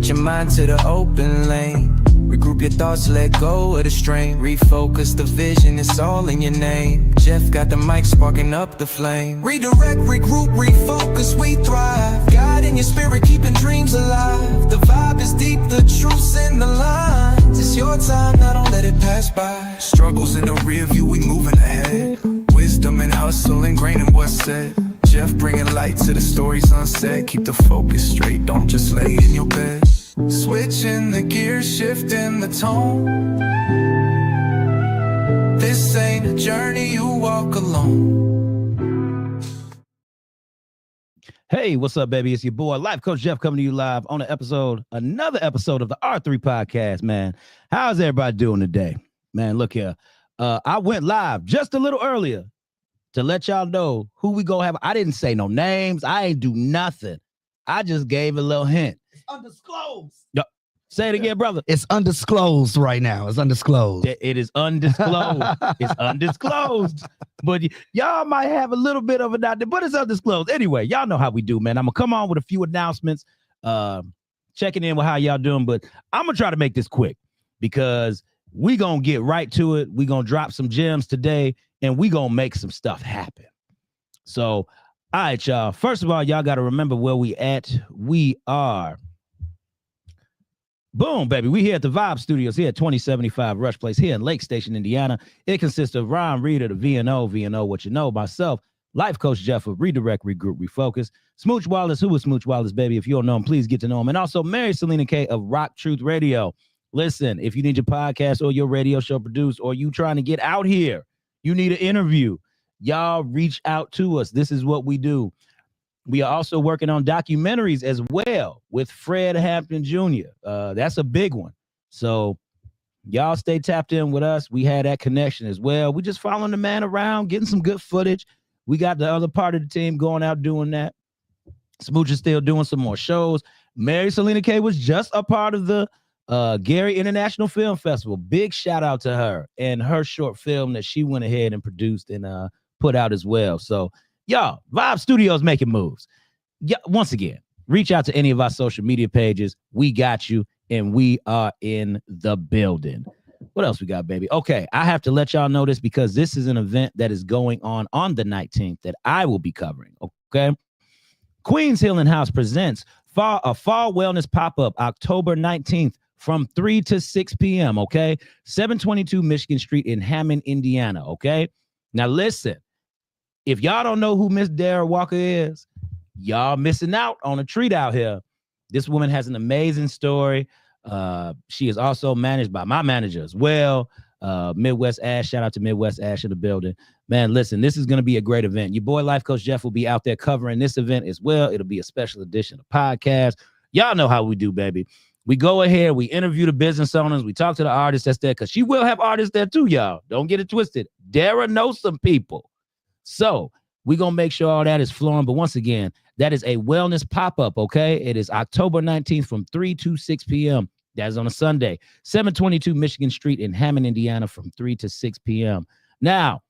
Redirect your mind to the open lane. Regroup your thoughts, let go of the strain. Refocus the vision, it's all in your name. Jeff got the mic sparking up the flame. Redirect, regroup, refocus, we thrive. God in your spirit, keeping dreams alive. The vibe is deep, the truth's in the lines. It's your time, now don't let it pass by. Struggles in the rear view, we moving ahead. Wisdom and hustle, ingrained in what's said. Jeff bringing light to the stories unsaid. Keep the focus straight, don't just lay in your bed. Switching the gears, shifting the tone. This ain't a journey you walk alone. Hey, what's up, baby? It's your boy, Life Coach Jeff, coming to you live on another episode of the R3 podcast, man. How's everybody doing today? Man, look here. I went live just a little earlier to let y'all know who we gonna have. I didn't say no names. I ain't do nothing. I just gave a little hint. It's undisclosed. Yep. Say it again, brother. It's undisclosed right now. It's undisclosed. It is undisclosed. It's undisclosed. But y'all might have a little bit of it out there, but it's undisclosed. Anyway, y'all know how we do, man. I'm going to come on with a few announcements, checking in with how y'all doing. But I'm going to try to make this quick because we going to get right to it. We going to drop some gems today, and we going to make some stuff happen. So, all right, y'all. First of all, y'all got to remember where we at. We are... Boom, baby. We here at the Vibe Studios here at 2075 Rush Place here in Lake Station, Indiana. It consists of Ron Reed of the VNO, what you know, myself, Life Coach Jeff of Redirect, Regroup, Refocus, Smooch Wallace, who is Smooch Wallace, baby? If you don't know him, please get to know him. And also Mary Selena K of Rock Truth Radio. Listen, if you need your podcast or your radio show produced or you trying to get out here, you need an interview, y'all reach out to us. This is what we do. We are also working on documentaries as well with Fred Hampton Jr. That's a big one. So y'all stay tapped in with us. We had that connection as well. We just following the man around, getting some good footage. We got the other part of the team going out doing that. Smooch is still doing some more shows. Mary Selena K was just a part of the Gary International Film Festival. Big shout out to her and her short film that she went ahead and produced and put out as well. So y'all, Vibe Studios making moves. Yeah, once again, reach out to any of our social media pages. We got you, and we are in the building. What else we got, baby? Okay, I have to let y'all know this because this is an event that is going on the 19th that I will be covering, okay? Queens Healing House presents a fall wellness pop-up October 19th from 3 to 6 p.m., okay? 722 Michigan Street in Hammond, Indiana, okay? Now, listen. If y'all don't know who Miss Dara Walker is, y'all missing out on a treat out here. This woman has an amazing story. She is also managed by my manager as well, Midwest Ash. Shout out to Midwest Ash in the building. Man, listen, this is going to be a great event. Your boy, Life Coach Jeff, will be out there covering this event as well. It'll be a special edition of podcast. Y'all know how we do, baby. We go ahead, we interview the business owners, we talk to the artists that's there, because she will have artists there too, y'all. Don't get it twisted. Dara knows some people. So we're going to make sure all that is flowing. But once again, that is a wellness pop-up, okay? It is October 19th from 3 to 6 p.m. That is on a Sunday. 722 Michigan Street in Hammond, Indiana from 3 to 6 p.m. Now,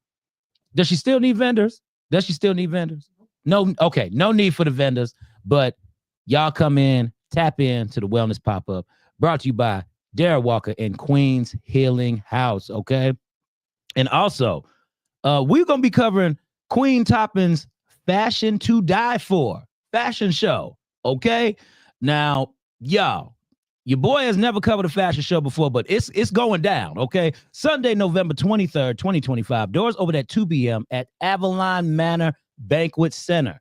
does she still need vendors? Does she still need vendors? No, okay, no need for the vendors. But y'all come in, tap in to the wellness pop-up. Brought to you by Dara Walker and Queens Healing House, okay? And also, we're going to be covering Queen Toppin's Fashion to Die For fashion show, okay? Now, y'all, your boy has never covered a fashion show before, but it's going down, okay? Sunday, November 23rd, 2025. Doors open at 2 p.m. at Avalon Manor Banquet Center,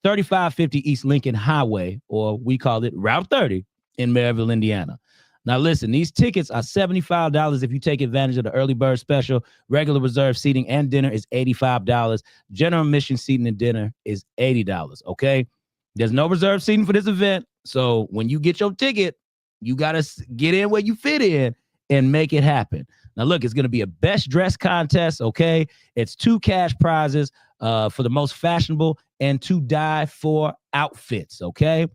3550 East Lincoln Highway, or we call it Route 30 in Maryville, Indiana. Now, listen, these tickets are $75 if you take advantage of the early bird special. Regular reserve seating and dinner is $85. General admission seating and dinner is $80, okay? There's no reserve seating for this event, so when you get your ticket, you got to get in where you fit in and make it happen. Now, look, it's going to be a best dress contest, okay? It's 2 cash prizes for the most fashionable and to die for outfits, okay?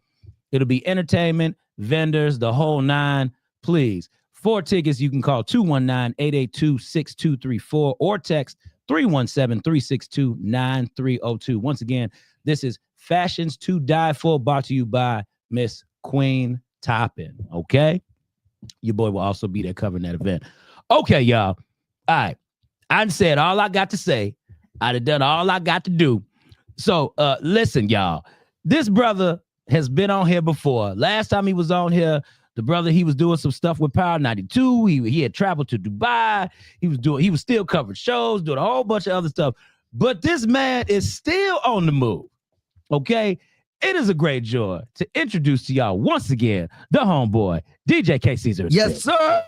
It'll be entertainment, vendors, the whole 9. Please, for tickets, you can call 219-882-6234 or text 317-362-9302. Once again, this is Fashions to Die For, brought to you by Miss Queen topping. Okay. Your boy will also be there covering that event. Okay, y'all. All right. I said all I got to say. I'd have done all I got to do. So listen, y'all. This brother has been on here before. Last time he was on here, the brother, he was doing some stuff with Power 92. He had traveled to Dubai. He was still covering shows, doing a whole bunch of other stuff. But this man is still on the move. Okay. It is a great joy to introduce to y'all once again the homeboy, DJ KCeaser. Yes, sir.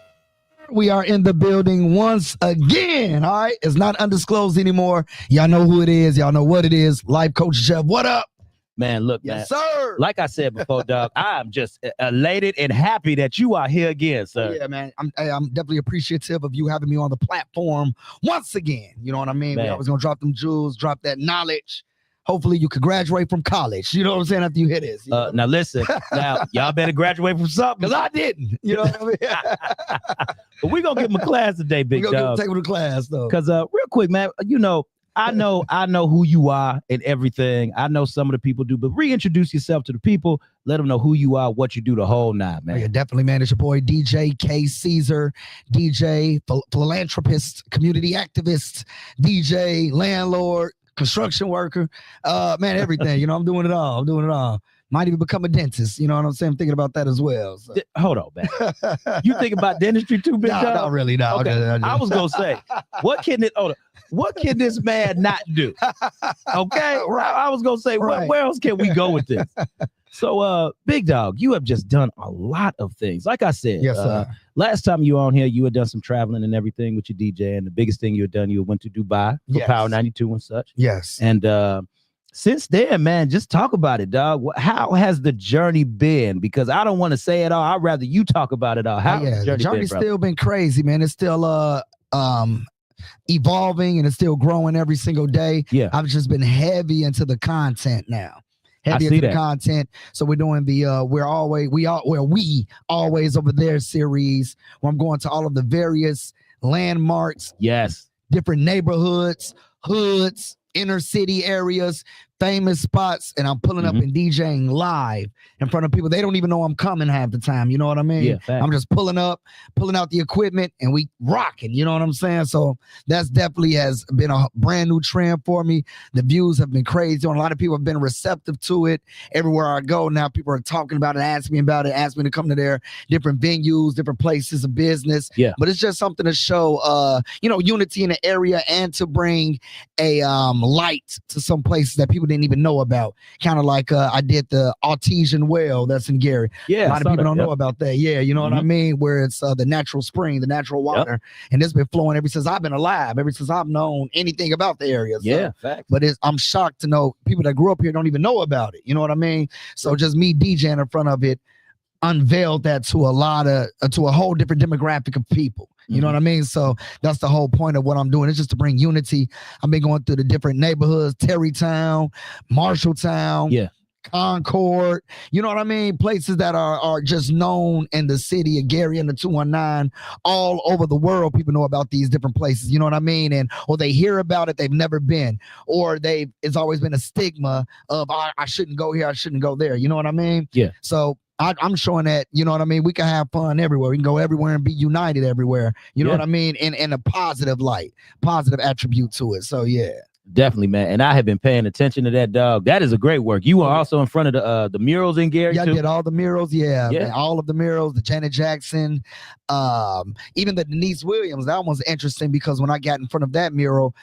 We are in the building once again. All right. It's not undisclosed anymore. Y'all know who it is. Y'all know what it is. Life Coach Jeff. What up? Man, look, Yes, man. sir. Like I said before, Doug, I'm just elated and happy that you are here again, sir. Yeah, man. I'm definitely appreciative of you having me on the platform once again. You know what I mean? Man. We always gonna drop them jewels, drop that knowledge. Hopefully you can graduate from college. You know what I'm saying? After you hit this. Now listen, now y'all better graduate from something. Because I didn't. You know what I mean? But we're gonna give him a class today, big We're gonna dog. take him to class though. Because real quick, man, you know, I know who you are and everything. I know some of the people do, but reintroduce yourself to the people. Let them know who you are, what you do the whole night, man. Yeah, definitely, man. It's your boy DJ KCeaser, DJ, philanthropist, community activist, DJ, landlord, construction worker, man, everything. You know, I'm doing it all. Might even become a dentist. You know what I'm saying? I'm thinking about that as well. So. Hold on, man. You think about dentistry too, big dog? Not really. No. Okay. I was gonna say, what can this man not do? Okay, right. I was gonna say, Right. where else can we go with this? So, big dog, you have just done a lot of things. Like I said, Yes, sir. Last time you were on here, you had done some traveling and everything with your DJ. And the biggest thing you had done, you went to Dubai for Yes. Power 92 and such. Yes. And since then, man, just talk about it, dog. How has the journey been? Because I don't want to say it all. I'd rather you talk about it all. How has the journey's been, still been crazy, man. It's still evolving and it's still growing every single day. Yeah. I've just been heavy into the content now. Heavy into the content. So we're doing the we always over there series where I'm going to all of the various landmarks, Yes. different neighborhoods, hoods, inner city areas, famous spots, and I'm pulling up and DJing live in front of people. They don't even know I'm coming half the time. You know what I mean? Yeah, fact. I'm just pulling out the equipment and we rocking. You know what I'm saying? So that's definitely has been a brand new trend for me. The views have been crazy. And a lot of people have been receptive to it. Everywhere I go now, people are talking about it, asking me about it, asking me to come to their different venues, different places of business. Yeah. But it's just something to show, unity in the area and to bring a light to some places that people didn't even know about. Kind of like I did the Artesian well that's in Gary. Yeah. A lot of people don't know about that. Yeah, you know what I mean? Where it's the natural spring, the natural water. And it's been flowing ever since I've been alive, ever since I've known anything about the area. So. Yeah, fact. But I'm shocked to know people that grew up here don't even know about it. You know what I mean? So just me DJing in front of it unveiled that to a whole different demographic of people. You know what I mean? So that's the whole point of what I'm doing. It's just to bring unity. I've been going through the different neighborhoods, Terrytown, Marshalltown, Concord, you know what I mean? Places that are just known in the city of Gary and the 219 all over the world. People know about these different places, you know what I mean? Or they hear about it, they've never been, or it's always been a stigma of I shouldn't go here, I shouldn't go there. You know what I mean? Yeah. So I'm showing that, you know what I mean? We can have fun everywhere. We can go everywhere and be united everywhere. You know what I mean? In a positive light, positive attribute to it. So yeah. Definitely, man. And I have been paying attention to that, dog. That is a great work. You were also in front of the murals in Gary, yeah, too. I did all the murals. Yeah, Yeah. man, all of the murals, the Janet Jackson, even the Denise Williams. That one was interesting because when I got in front of that mural,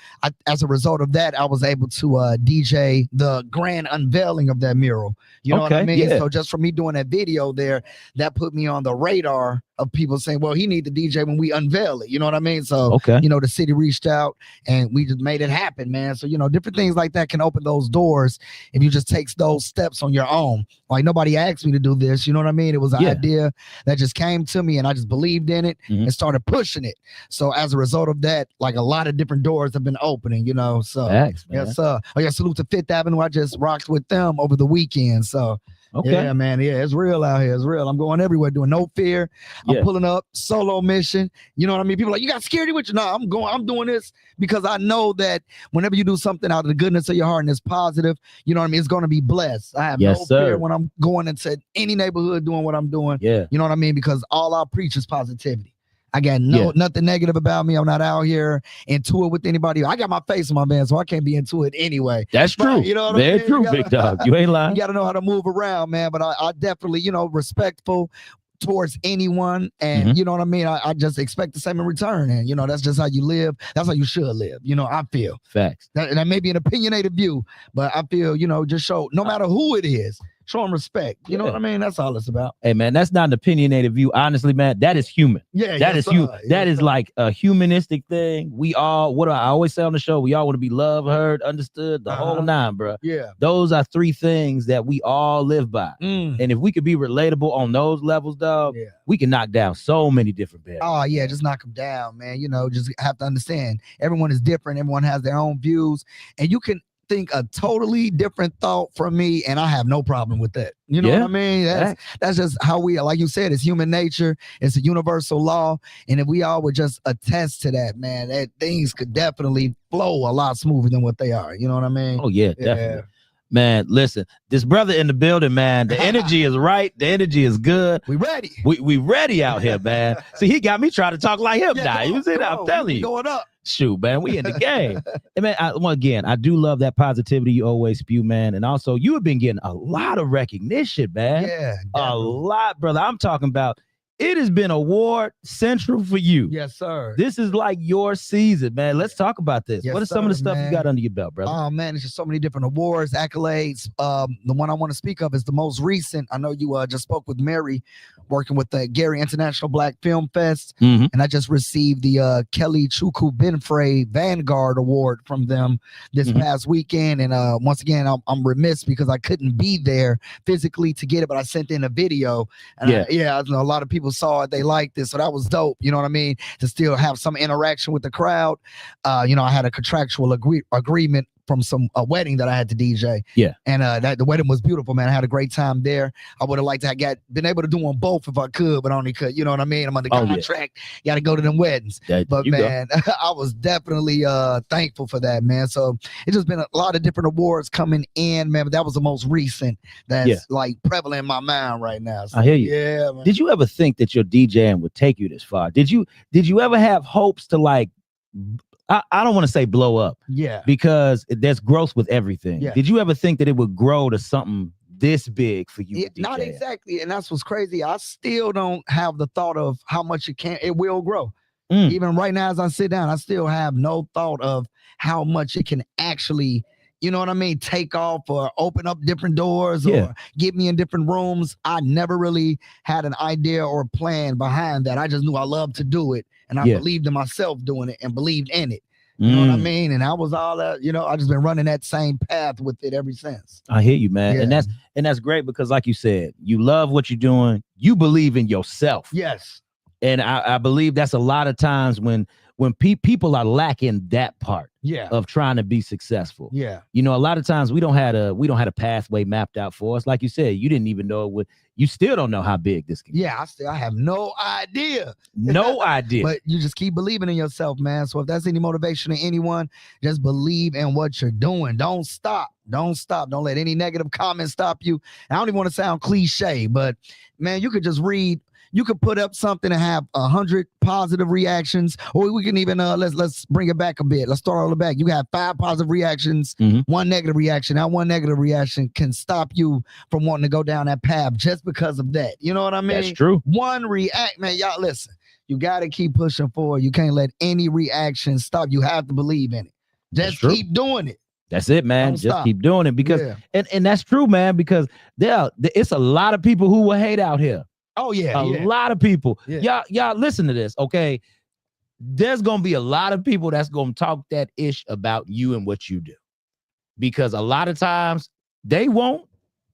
as a result of that, I was able to DJ the grand unveiling of that mural. You know what I mean? Yeah. So just for me doing that video there, that put me on the radar of people saying, well, he need to DJ when we unveil it. You know what I mean? So, the city reached out and we just made it happen, man. So, different things like that can open those doors if you just take those steps on your own. Like nobody asked me to do this. You know what I mean? It was an idea that just came to me and I just believed in it and started pushing it. So as a result of that, like a lot of different doors have been opening, so Thanks, man. yes, sir. Oh yeah, salute to Fifth Avenue. I just rocked with them over the weekend. So Okay. Yeah, man. Yeah, it's real out here. It's real. I'm going everywhere doing no fear. I'm Yeah. pulling up solo mission. You know what I mean? People are like, you got security with you? No, I'm doing this because I know that whenever you do something out of the goodness of your heart and it's positive, you know what I mean? It's going to be blessed. I have Yes, no sir. fear when I'm going into any neighborhood doing what I'm doing. Yeah. You know what I mean? Because all I preach is positivity. I got nothing negative about me. I'm not out here into it with anybody. I got my face on my man, so I can't be into it anyway. That's true. You know what Very I mean? true, big dog. You ain't lying. You got to know how to move around, man. But I definitely, you know, respectful towards anyone. And you know what I mean? I just expect the same in return. And, you know, that's just how you live. That's how you should live. You know, I feel. Facts. That may be an opinionated view, but I feel, you know, just show, no matter who it is, show them respect. You know what I mean? That's all it's about. Hey, man, that's not an opinionated view. Honestly, man, that is human. Yeah, that is you. That is sir. like a humanistic thing. We all, what do I always say on the show? We all want to be loved, heard, understood, the whole nine, bro. Yeah. Those are three things that we all live by. Mm. And if we could be relatable on those levels, dog, we can knock down so many different barriers. Oh, yeah, just knock them down, man. You know, just have to understand everyone is different. Everyone has their own views. And you can think a totally different thought from me, and I have no problem with that. You know what I mean? That's just how we are. Like you said, it's human nature. It's a universal law. And if we all would just attest to that, man, that things could definitely flow a lot smoother than what they are. You know what I mean? Oh, yeah, definitely. Man, listen, this brother in the building, man, the energy is right. The energy is good. We ready. We ready out here, man. See, he got me trying to talk like him now. You see that? I'm telling you. Going up. Shoot, man, we in the game. And man, again, I do love that positivity you always spew, man. And also, you have been getting a lot of recognition, man. Yeah, a lot, brother. I'm talking about, it has been award central for you. Yes, sir. This is like your season, man. Let's talk about this. Yes, what is some of the stuff man. you got under your belt, brother? Oh, man, it's just so many different awards, accolades. The one I want to speak of is the most recent. I know you just spoke with Mary, working with the Gary International Black Film Fest. And I just received the Kelly Chukwu Benfrey Vanguard Award from them this past weekend. And once again, I'm remiss because I couldn't be there physically to get it, but I sent in a video. And I know a lot of people saw it. They liked it. So that was dope. You know what I mean? To still have some interaction with the crowd. You know, I had a contractual agreement from a wedding that I had to DJ. Yeah. And that the wedding was beautiful, man. I had a great time there. I would have liked to have been able to do them both if I could, but only could. You know what I mean? I'm under contract. Got to go to them weddings. But man, I was definitely thankful for that, man. So it's just been a lot of different awards coming in, man. But that was the most recent that's like prevalent in my mind right now. So, I hear you. Yeah, man. Did you ever think that your DJing would take you this far? Did you ever have hopes to like, I don't want to say blow up. Yeah. Because there's growth with everything. Yeah. Did you ever think that it would grow to something this big for you? Not exactly. And that's what's crazy. I still don't have the thought of how much it will grow. Even right now, as I sit down, I still have no thought of how much it can actually, you know what I mean, take off or open up different doors or get me in different rooms. I never really had an idea or plan behind that. I just knew I loved to do it. And I believed in myself doing it and believed in it. You know what I mean? And I was all that, you know, I just been running that same path with it ever since. I hear you, man. And that's great because like you said, you love what you're doing. You believe in yourself. Yes. And I believe that's a lot of times when people are lacking that part of trying to be successful. Yeah. You know, a lot of times we don't have a pathway mapped out for us. Like you said, you didn't even know it would. You still don't know how big this can be. Yeah, I have no idea. No idea. But you just keep believing in yourself, man. So if that's any motivation to anyone, just believe in what you're doing. Don't stop. Don't stop. Don't let any negative comments stop you. And I don't even want to sound cliche, but man, you could just read. You could put up something and have 100 positive reactions, or we can even let's bring it back a bit. Let's start all the back. You have 5 positive reactions, 1 negative reaction. That 1 negative reaction can stop you from wanting to go down that path just because of that. You know what I mean? That's true. 1 react, man. Y'all listen. You got to keep pushing forward. You can't let any reaction stop. You have to believe in it. Just keep doing it. That's it, man. Just keep doing it because and that's true, man. Because it's a lot of people who will hate out here. Oh yeah, a lot of people. Y'all listen to this, okay? There's gonna be a lot of people that's gonna talk that ish about you and what you do, because a lot of times they want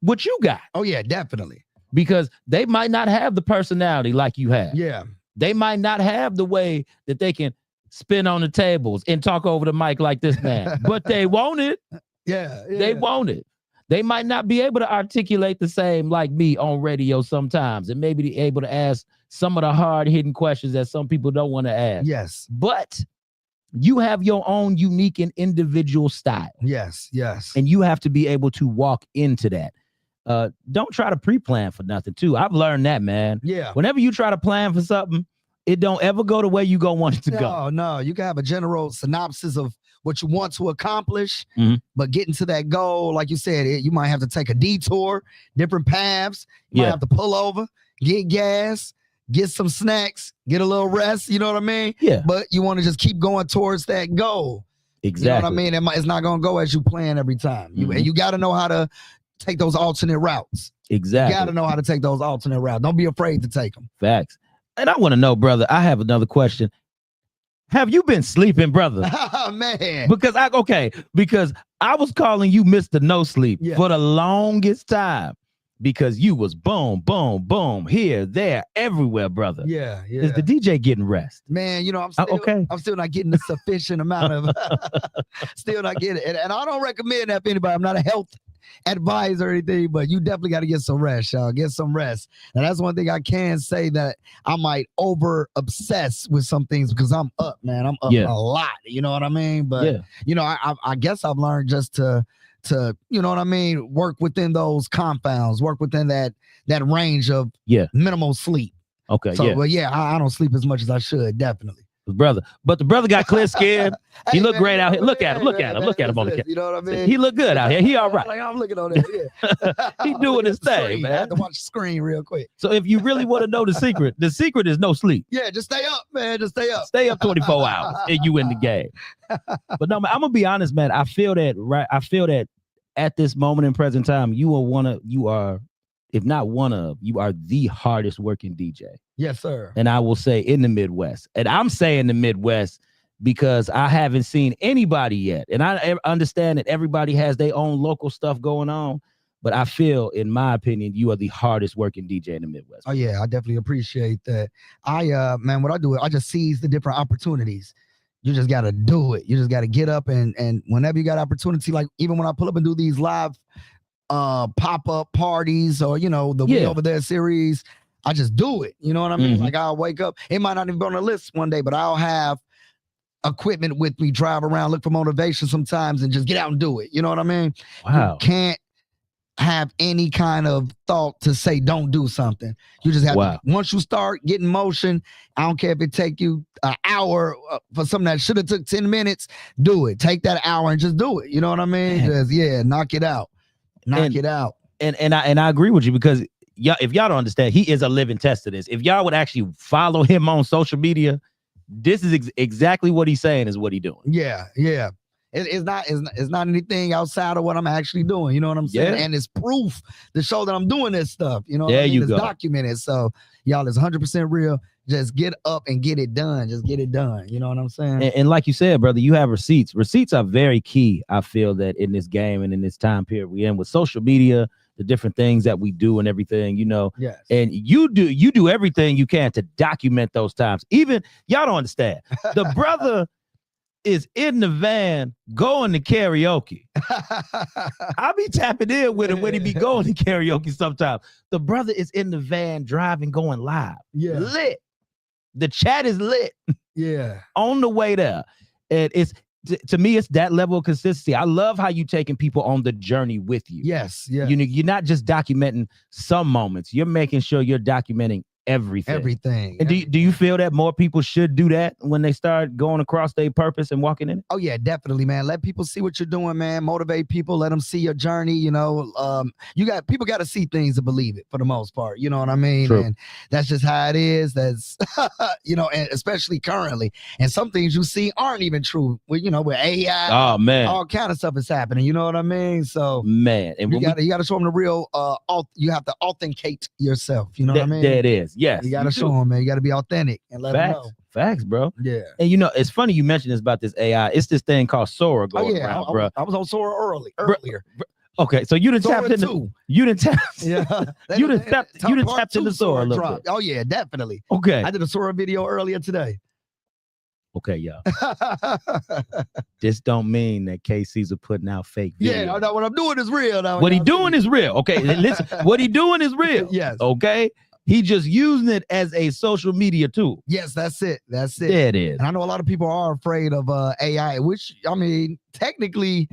what you got. Oh yeah, definitely. Because they might not have the personality like you have. Yeah. They might not have the way that they can spin on the tables and talk over the mic like this man, but they want it. Yeah. They want it. They might not be able to articulate the same like me on radio sometimes, and maybe be able to ask some of the hard-hitting questions that some people don't want to ask. Yes. But you have your own unique and individual style. Yes. Yes. And you have to be able to walk into that. Don't try to pre-plan for nothing too. I've learned that, man. Yeah. Whenever you try to plan for something, it don't ever go the way you gonna want it to go. No, you can have a general synopsis of what you want to accomplish, but getting to that goal, like you said, you might have to take a detour, different paths. You might have to pull over, get gas, get some snacks, get a little rest. You know what I mean? Yeah. But you want to just keep going towards that goal. Exactly. You know what I mean? It's not gonna go as you plan every time. And you got to know how to take those alternate routes. Exactly. You got to know how to take those alternate routes. Don't be afraid to take them. Facts. And I want to know, brother, I have another question. Have you been sleeping, brother? Oh, man. Because I was calling you Mr. No Sleep for the longest time because you was boom, boom, boom, here, there, everywhere, brother. Yeah. Is the DJ getting rest? Man, you know, I'm still not getting the sufficient amount of still not getting it. And I don't recommend that for anybody. I'm not a health advisor or anything, but you definitely got to get some rest, y'all. Get some rest. And that's one thing I can say, that I might over obsess with some things because I'm up, man. I'm up a lot. You know what I mean? But you know, I guess I've learned just to you know what I mean, work within those confounds, work within that range of minimal sleep. Okay. So, but I don't sleep as much as I should, definitely. Brother, but the brother got clear skin. He looked great out here. Look at him. Look at him on the camera. You know what I mean? He look good out here. He all right. Like, I'm looking on it. He doing his thing, man. I have to watch the screen real quick. So if you really want to know the secret is no sleep. Yeah, just stay up, man. Just stay up. Stay up 24 hours and you in the game. But no, man, I'm gonna be honest, man. I feel that at this moment in present time, you are the hardest working DJ. Yes, sir. And I will say in the Midwest. And I'm saying the Midwest because I haven't seen anybody yet. And I understand that everybody has their own local stuff going on. But I feel, in my opinion, you are the hardest working DJ in the Midwest. Oh, yeah, I definitely appreciate that. Man, what I do is I just seize the different opportunities. You just got to do it. You just got to get up and whenever you got opportunity, like even when I pull up and do these live pop-up parties or, you know, the We Over There series, I just do it. You know what I mean? Like I'll wake up. It might not even be on the list one day, but I'll have equipment with me, drive around, look for motivation sometimes and just get out and do it. You know what I mean? Wow. You can't have any kind of thought to say don't do something. You just have to, once you start getting motion, I don't care if it take you an hour for something that should have took 10 minutes, do it. Take that hour and just do it. You know what I mean? Just, knock it out. Knock it out. And I agree with you because if y'all don't understand, he is a living test of this. If y'all would actually follow him on social media, this is exactly what he's saying is what he's doing. Yeah. It's not anything outside of what I'm actually doing. You know what I'm saying? And it's proof to show that I'm doing this stuff. You know, it's documented. So y'all, it's 100% real. Just get up and get it done. Just get it done. You know what I'm saying? And like you said, brother, you have receipts. Receipts are very key. I feel that in this game and in this time period we're in with social media, the different things that we do and everything, you know. Yes. And you do everything you can to document those times. Even y'all don't understand. The brother is in the van going to karaoke. I be tapping in with him when he be going to karaoke sometimes. The brother is in the van driving, going live. Yeah. Lit. The chat is lit. Yeah. On the way there. And it's to me, it's that level of consistency. I love how you taking people on the journey with you. Yes. You're not just documenting some moments. You're making sure you're documenting everything. And do you feel that more people should do that when they start going across their purpose and walking in it? Oh yeah, definitely, man. Let people see what you're doing, man. Motivate people. Let them see your journey. You know, people got to see things to believe it for the most part. You know what I mean? True. And that's just how it is. That's you know, and especially currently. And some things you see aren't even true. With with AI. Oh man, all kind of stuff is happening. You know what I mean? So man, and you got to show them the real. You have to authenticate yourself. You know what I mean? There it is. Yes, you gotta show them, man. You gotta be authentic and let them know. Facts, bro. Yeah. And you know, it's funny you mentioned this about this AI. It's this thing called Sora going around, bro. I was on Sora earlier. Okay, so you didn't tap into. You didn't tap. Yeah. You didn't tap into Sora a little bit. Oh yeah, definitely. Okay. I did a Sora video earlier today. Okay, y'all. This don't mean that KCeaser putting out fake videos. Yeah, no, what I'm doing is real. Now, what he doing is real. Okay, listen. What he doing is real. Yes. Okay. He just using it as a social media tool. Yes, that's it. That's it. There it is. And I know a lot of people are afraid of AI, which, I mean, technically,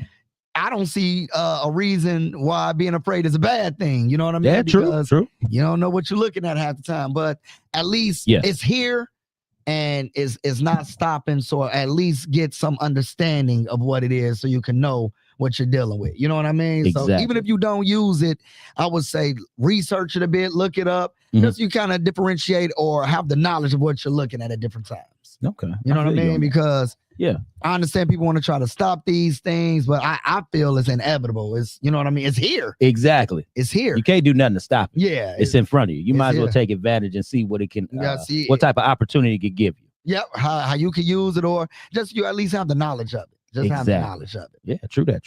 I don't see a reason why being afraid is a bad thing. You know what I mean? Yeah, because true. you don't know what you're looking at half the time, but at least it's here and it's not stopping. So at least get some understanding of what it is so you can know what you're dealing with. You know what I mean? Exactly. So even if you don't use it, I would say research it a bit, look it up, just so you kind of differentiate or have the knowledge of what you're looking at different times. Okay. You know what I mean? Because I understand people want to try to stop these things, but I feel it's inevitable. It's, you know what I mean? It's here. Exactly. It's here. You can't do nothing to stop it. Yeah. It's in front of you. You might as well here. take advantage and see what it can, see what type of opportunity it could give you. Yep. How you can use it, or just you at least have the knowledge of it. Just have the knowledge of it. Yeah, true that.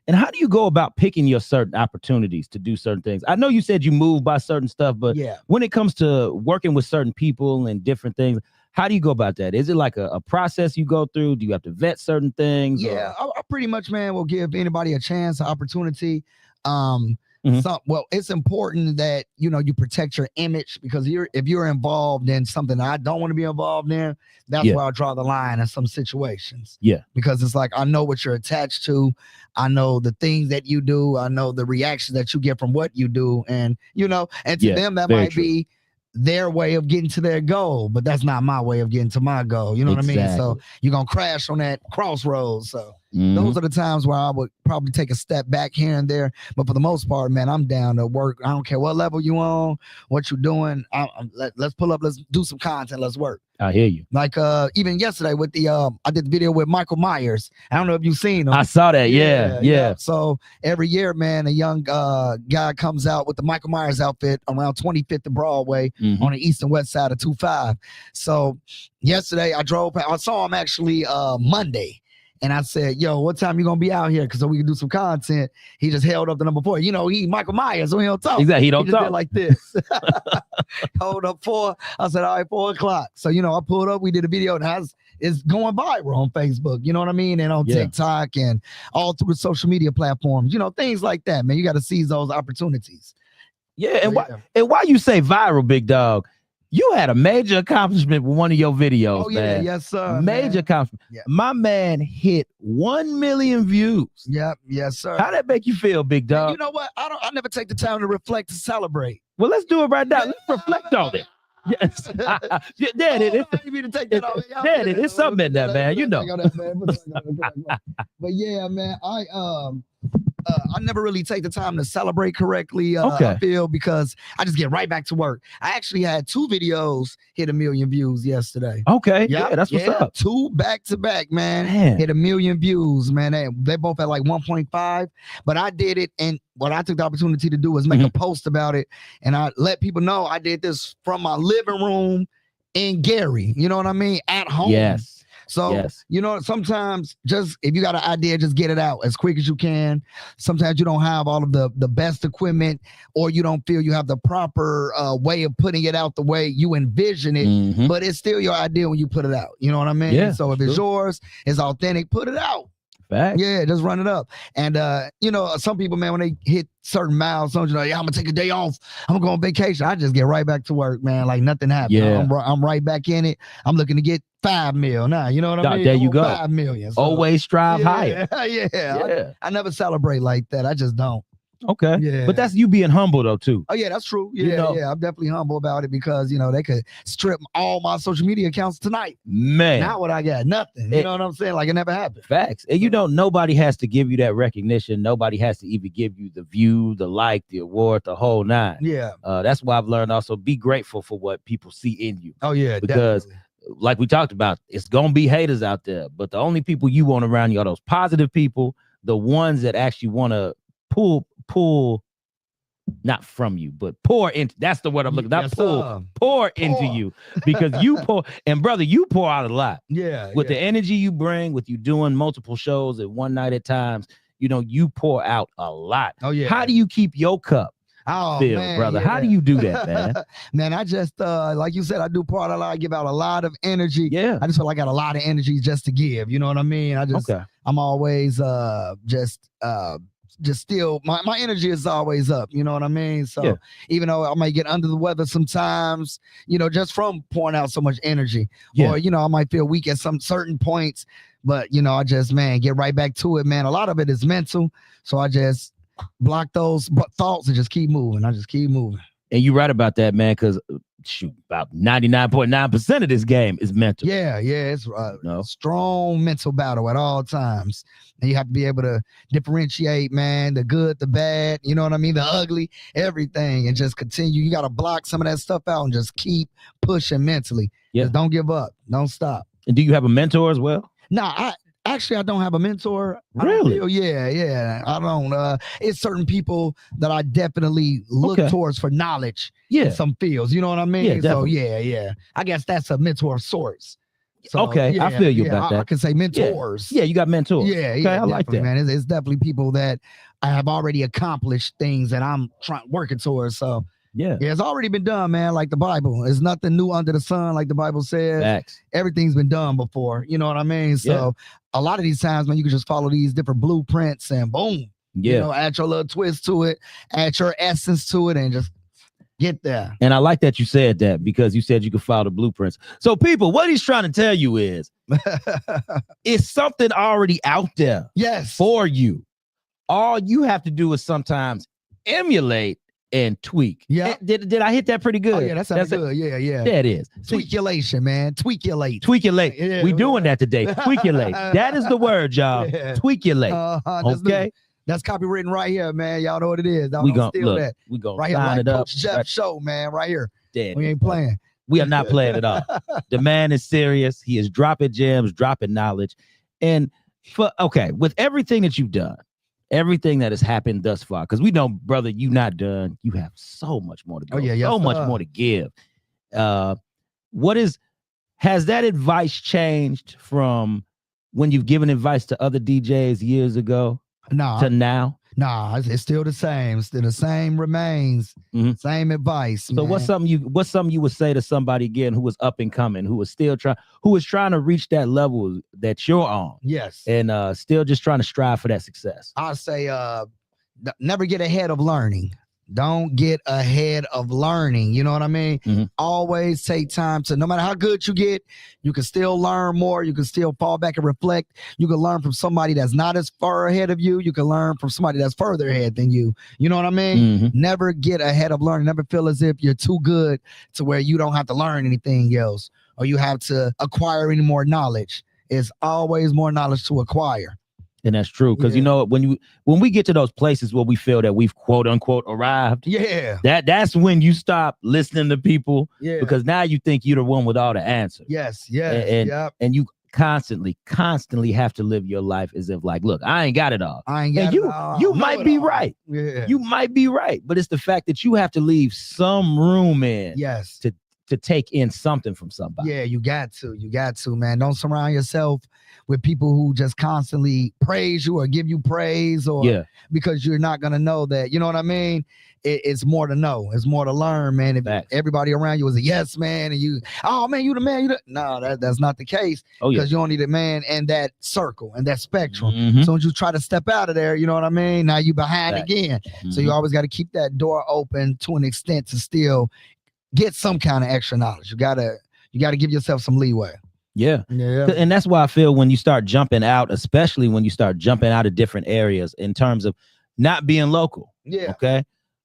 And how do you go about picking your certain opportunities to do certain things? I know you said you move by certain stuff, but when it comes to working with certain people and different things, how do you go about that? Is it like a process you go through? Do you have to vet certain things? Yeah, I pretty much, man, will give anybody a chance, an opportunity. Well, it's important that, you know, you protect your image, because if you're involved in something that I don't want to be involved in, that's where I draw the line in some situations. Yeah. Because it's like, I know what you're attached to. I know the things that you do. I know the reactions that you get from what you do. And, you know, and to them, that might be their way of getting to their goal, but that's not my way of getting to my goal. You know what I mean? So you're going to crash on that crossroads. So those are the times where I would probably take a step back here and there. But for the most part, man, I'm down to work. I don't care what level you on, what you're doing. Let's pull up. Let's do some content. Let's work. I hear you. Like even yesterday with the I did the video with Michael Myers. I don't know if you've seen him. I saw that. Yeah. So every year, man, a young guy comes out with the Michael Myers outfit around 25th and Broadway on the east and west side of 25. So yesterday I saw him actually Monday. And I said, yo, what time you gonna be out here? Cause so we can do some content. He just held up the number 4. You know, he Michael Myers, so he don't talk. Exactly. He don't just talk did like this. Hold up 4. I said, all right, 4 o'clock. So, you know, I pulled up, we did a video, and it's going viral on Facebook, you know what I mean? And on TikTok and all through the social media platforms, you know, things like that, man. You got to seize those opportunities. Yeah. And why you say viral, big dog? You had a major accomplishment with one of your videos, man. Yes, sir. Major accomplishment. Yeah. My man hit 1 million views. Yep, yes, sir. How that make you feel, big dog? And you know what? I never take the time to reflect and celebrate. Well, let's do it right now. Let's reflect on it. Yes. There it is. There it is. It's something in that, man. You know. But yeah, man, I never really take the time to celebrate correctly. I feel, because I just get right back to work. I actually had 2 videos hit 1 million views yesterday. Okay, yeah, that's what's up. 2 back to back, man. Hit 1 million views, man. They both had like 1.5, but I did it, and what I took the opportunity to do was make a post about it, and I let people know I did this from my living room in Gary. You know what I mean? At home. Yes. So, you know, sometimes just if you got an idea, just get it out as quick as you can. Sometimes you don't have all of the best equipment, or you don't feel you have the proper way of putting it out the way you envision it, but it's still your idea when you put it out. You know what I mean? Yeah, so if it's yours, it's authentic, put it out. Fact. Yeah, just run it up. And you know, some people, man, when they hit certain milestones, you know, I'm gonna take a day off, I'm gonna go on vacation. I just get right back to work, man, like nothing happened. Yeah. I'm right back in it. I'm looking to get 5 mil now. You know what I mean? There you go. 5 million. So, always strive higher. Yeah. I never celebrate like that. I just don't. Okay. Yeah. But that's you being humble though too. Oh yeah, that's true. Yeah, you know? Yeah. I'm definitely humble about it, because you know they could strip all my social media accounts tonight. Man. Now what I got? Nothing. You know what I'm saying? Like it never happened. Facts. And you know, nobody has to give you that recognition. Nobody has to even give you the view, the like, the award, the whole 9. Yeah. That's why I've learned also be grateful for what people see in you. Oh yeah. Because like we talked about, it's gonna be haters out there, but the only people you want around you are those positive people, the ones that actually want to pull not from you, but pour into. That's the word I'm looking. Not pour into you, because you pour, and brother, you pour out a lot. Yeah. With the energy you bring, with you doing multiple shows at one night at times, you know, you pour out a lot. Oh yeah. How do you keep your cup Oh, feel, man, brother? yeah. How do you do that, man? Man, I just like you said, I do part a lot. I give out a lot of energy. Yeah. I just feel like I got a lot of energy just to give. You know what I mean? I'm always just still my energy is always up. You know what I mean? So Yeah. even though I might get under the weather sometimes, just from pouring out so much energy, Yeah. or I might feel weak at some certain points, but I just, man, get right back to it, man. A lot of it is mental, so I just block those thoughts and just keep moving. I just keep moving. And you're right about that, man, because about 99.9% of this game is mental. Yeah, it's strong mental battle at all times. And you have to be able to differentiate, man, the good, the bad, you know what I mean, the ugly, everything, and just continue. You got to block some of that stuff out and just keep pushing mentally. Yeah. Just don't give up. Don't stop. And do you have a mentor as well? No, I don't have a mentor. Really? Yeah. I don't. It's certain people that I definitely look towards for knowledge in some fields. You know what I mean? Yeah, definitely. So yeah. I guess that's a mentor of sorts. So, I feel you about that. I can say mentors. Yeah, you got mentors. Yeah, okay, I like that, man. It's definitely people that I have already accomplished things that I'm working towards. So yeah, it's already been done, man. Like the Bible, there's nothing new under the sun, like the Bible says. Facts. Everything's been done before. You know what I mean? So a lot of these times, man, you can just follow these different blueprints and boom, add your little twist to it, add your essence to it, and just get there. And I like that you said that, because you said you could follow the blueprints. So people, what he's trying to tell you is it's something already out there for you. All you have to do is sometimes emulate and tweak. Yeah. Did I hit that pretty good? Oh, yeah, that's good. Yeah. That is. Tweakulation, man. Tweakulate. Tweakulate. Yeah. We doing that today. Tweakulate. That is the word, y'all. Yeah. Tweakulate. Okay. That's copywritten right here, man. Y'all know what it is. We gonna steal that. We gonna right sign here, it up. Coach Jeff show, man. Right here. Dead. We ain't playing. We are not playing at all. The man is serious. He is dropping gems, dropping knowledge. And with everything that you've done, everything that has happened thus far, because we know, brother, you not done. You have so much more to go. So much more to give. Has that advice changed from when you've given advice to other DJs years ago to now? Nah, it's still the same. Still the same remains. Same advice. So man. what's something you would say to somebody again who was up and coming, who was trying to reach that level that you're on? Yes. And still just trying to strive for that success. I'll say never get ahead of learning. Don't get ahead of learning. You know what I mean? Always take time to, no matter how good you get, you can still learn more. You can still fall back and reflect. You can learn from somebody that's not as far ahead of you. You can learn from somebody that's further ahead than you. You know what I mean? Never get ahead of learning. Never feel as if you're too good to where you don't have to learn anything else or you have to acquire any more knowledge. It's always more knowledge to acquire. And that's true, because when we get to those places where we feel that we've quote unquote arrived, that's when you stop listening to people, because now you think you're the one with all the answers. And you constantly have to live your life as if like, look, I ain't got it all. You might be right. You might be right, but it's the fact that you have to leave some room in to take in something from somebody. Yeah, you got to, man. Don't surround yourself with people who just constantly praise you or give you praise, or because you're not gonna know that. You know what I mean? It's more to know. It's more to learn, man. If everybody around you is a yes man, and you the man, no, that's not the case. Because you don't need a man in that circle and that spectrum. So when you try to step out of there, you know what I mean? Now you behind again. So you always got to keep that door open to an extent to still get some kind of extra knowledge. You gotta give yourself some leeway. Yeah. And that's why I feel when you start jumping out, especially when you start jumping out of different areas in terms of not being local. Okay.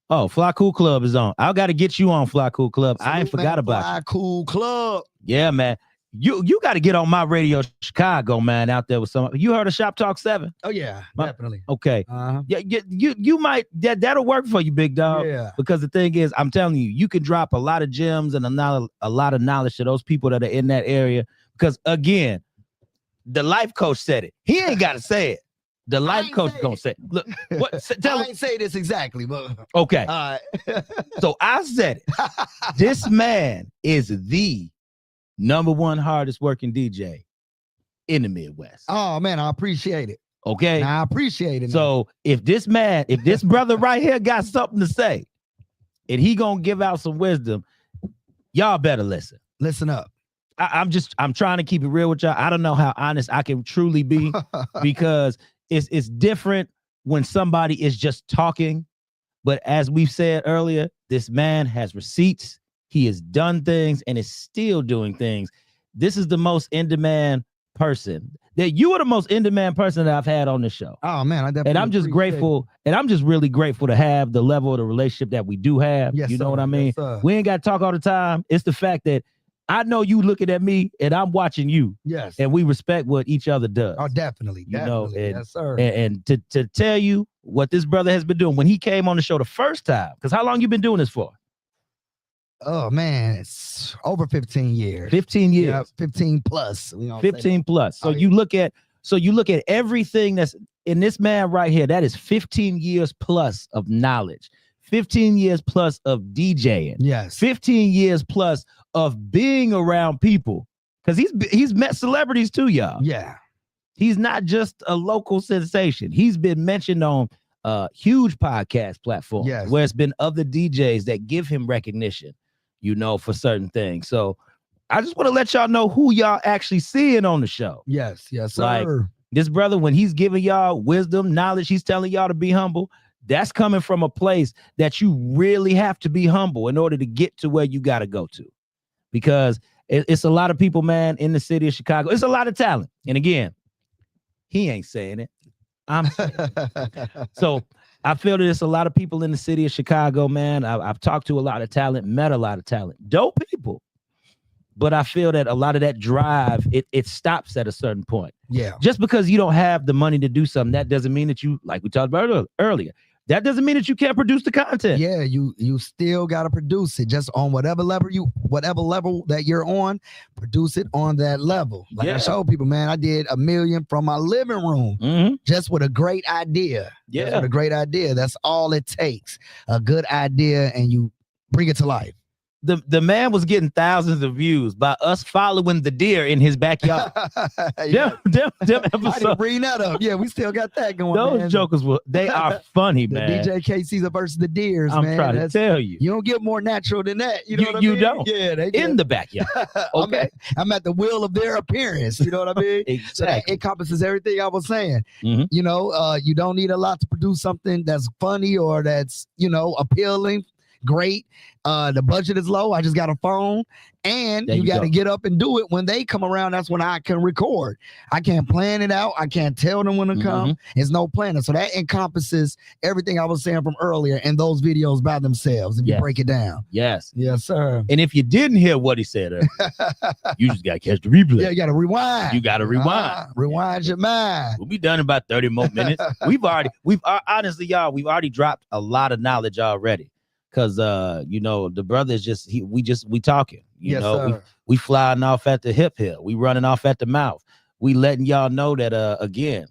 Oh, Fly Cool Club is on. I got to get you on Fly Cool Club. I ain't forgot about Fly Cool Club. Yeah, man. You got to get on my radio Chicago, man, out there with some. You heard of Shop Talk 7? Oh yeah, definitely. Okay. Yeah, you might that'll work for you, big dog. Yeah. Because the thing is, I'm telling you, you can drop a lot of gems and a lot of knowledge to those people that are in that area. Because again, the life coach said it. He ain't got to say it. The life coach is gonna say, look, what tell I ain't say this exactly, but okay. All right. So I said it. This man is the #1 hardest working DJ in the Midwest. Oh man, I appreciate it. Okay. I appreciate it. So if this brother right here got something to say, and he gonna give out some wisdom, y'all better listen. Listen up. I'm trying to keep it real with y'all. I don't know how honest I can truly be because it's different when somebody is just talking. But as we've said earlier, this man has receipts. He has done things and is still doing things. This is the most in-demand person. That you are the most in-demand person that I've had on the show. Oh man, I definitely. And I'm just grateful, and I'm just really grateful to have the level of the relationship that we do have. Yes, you know sir. what I mean? Yes, we ain't got to talk all the time. It's the fact that I know you looking at me and I'm watching you. Yes. And we respect what each other does. Oh, definitely. You know, and, yes, sir. And to tell you what this brother has been doing when he came on the show the first time, because how long you been doing this for? Oh man, it's over 15 years. 15 years. Yeah, 15 plus. 15 plus. So you look at everything that's in this man right here. That is 15 years plus of knowledge. 15 years plus of DJing. Yes. 15 years plus of being around people. Because he's met celebrities too, y'all. Yeah. He's not just a local sensation. He's been mentioned on huge podcast platforms where it's been other DJs that give him recognition, you know, for certain things. So I just want to let y'all know who y'all actually seeing on the show. Yes, yes, sir. Like this brother, when he's giving y'all wisdom, knowledge, he's telling y'all to be humble. That's coming from a place that you really have to be humble in order to get to where you got to go to. Because it's a lot of people, man, in the city of Chicago. It's a lot of talent. And again, he ain't saying it. I'm saying it. So I feel that there's a lot of people in the city of Chicago, man. I've talked to a lot of talent, met a lot of talent, dope people. But I feel that a lot of that drive, it stops at a certain point. Yeah. Just because you don't have the money to do something, that doesn't mean that you, like we talked about earlier, that doesn't mean that you can't produce the content. Yeah, you still gotta produce it. Just on whatever level that you're on, produce it on that level. Like I showed people, man, I did 1 million from my living room just with a great idea. Yeah, just with a great idea. That's all it takes. A good idea, and you bring it to life. The man was getting thousands of views by us following the deer in his backyard. Them episodes. I didn't bring that up. Yeah, we still got that going. Those jokers they are funny, man. DJ KCeaser versus the deers, I'm man. trying to tell you. You don't get more natural than that. You know what I mean? You don't. Yeah, they in the backyard. Okay. I'm at the will of their appearance. You know what I mean? Exactly. So that encompasses everything I was saying. Mm-hmm. You know, you don't need a lot to produce something that's funny or that's, you know, appealing. Great. The budget is low. I just got a phone, and you got to get up and do it when they come around. That's when I can record. I can't plan it out. I can't tell them when to come. There's no planning. So that encompasses everything I was saying from earlier in those videos by themselves. If you break it down. Yes. Yes, sir. And if you didn't hear what he said earlier, you just got to catch the replay. Yeah, you got to rewind. You got to rewind. Rewind your mind. We'll be done in about 30 more minutes. Honestly, y'all, we've already dropped a lot of knowledge already. Cause you know, the brother is just we talking. You know, we flying off at the hip here. We running off at the mouth. We letting y'all know that again,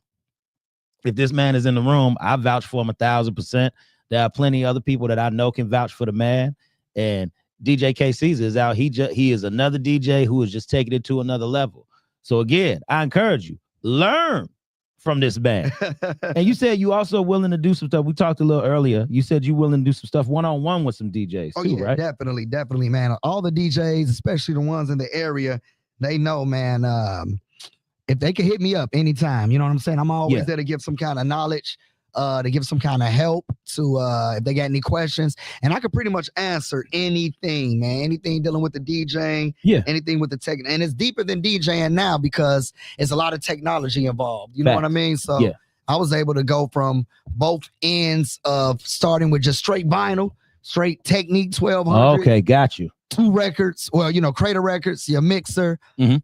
if this man is in the room, I vouch for him 1,000%. There are plenty of other people that I know can vouch for the man. And DJ KCeaser is out. He is another DJ who is just taking it to another level. So again, I encourage you, learn from this band. And you said you also willing to do some stuff. We talked a little earlier. You said you willing to do some stuff one-on-one with some DJs too, right? Definitely, man. All the DJs, especially the ones in the area, they know, man, if they can hit me up anytime, you know what I'm saying? I'm always there to give some kind of knowledge, to give some kind of help to if they got any questions. And I could pretty much answer anything, man. Anything dealing with the DJing, anything with the tech. And it's deeper than DJing now because it's a lot of technology involved. You know what I mean? So I was able to go from both ends of starting with just straight vinyl, straight Technique 1200. Okay, got you. 2 records, well, you know, Crater Records, your mixer,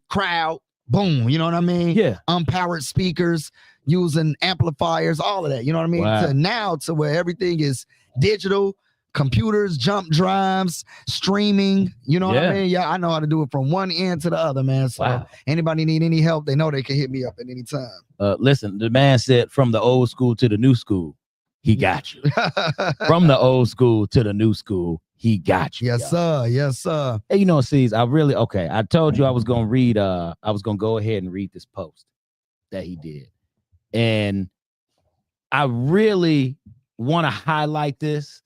crowd, boom, you know what I mean? Yeah. Unpowered speakers, using amplifiers, all of that, you know what I mean? Wow. To now to where everything is digital, computers, jump drives, streaming, you know what I mean? Yeah, I know how to do it from one end to the other, man. So anybody need any help, they know they can hit me up at any time. Listen, the man said from the old school to the new school, he got you. From the old school to the new school, he got you. Yes, sir. Yes, sir. Hey, you know, C's, I told you I was gonna read, I was gonna go ahead and read this post that he did. And I really want to highlight this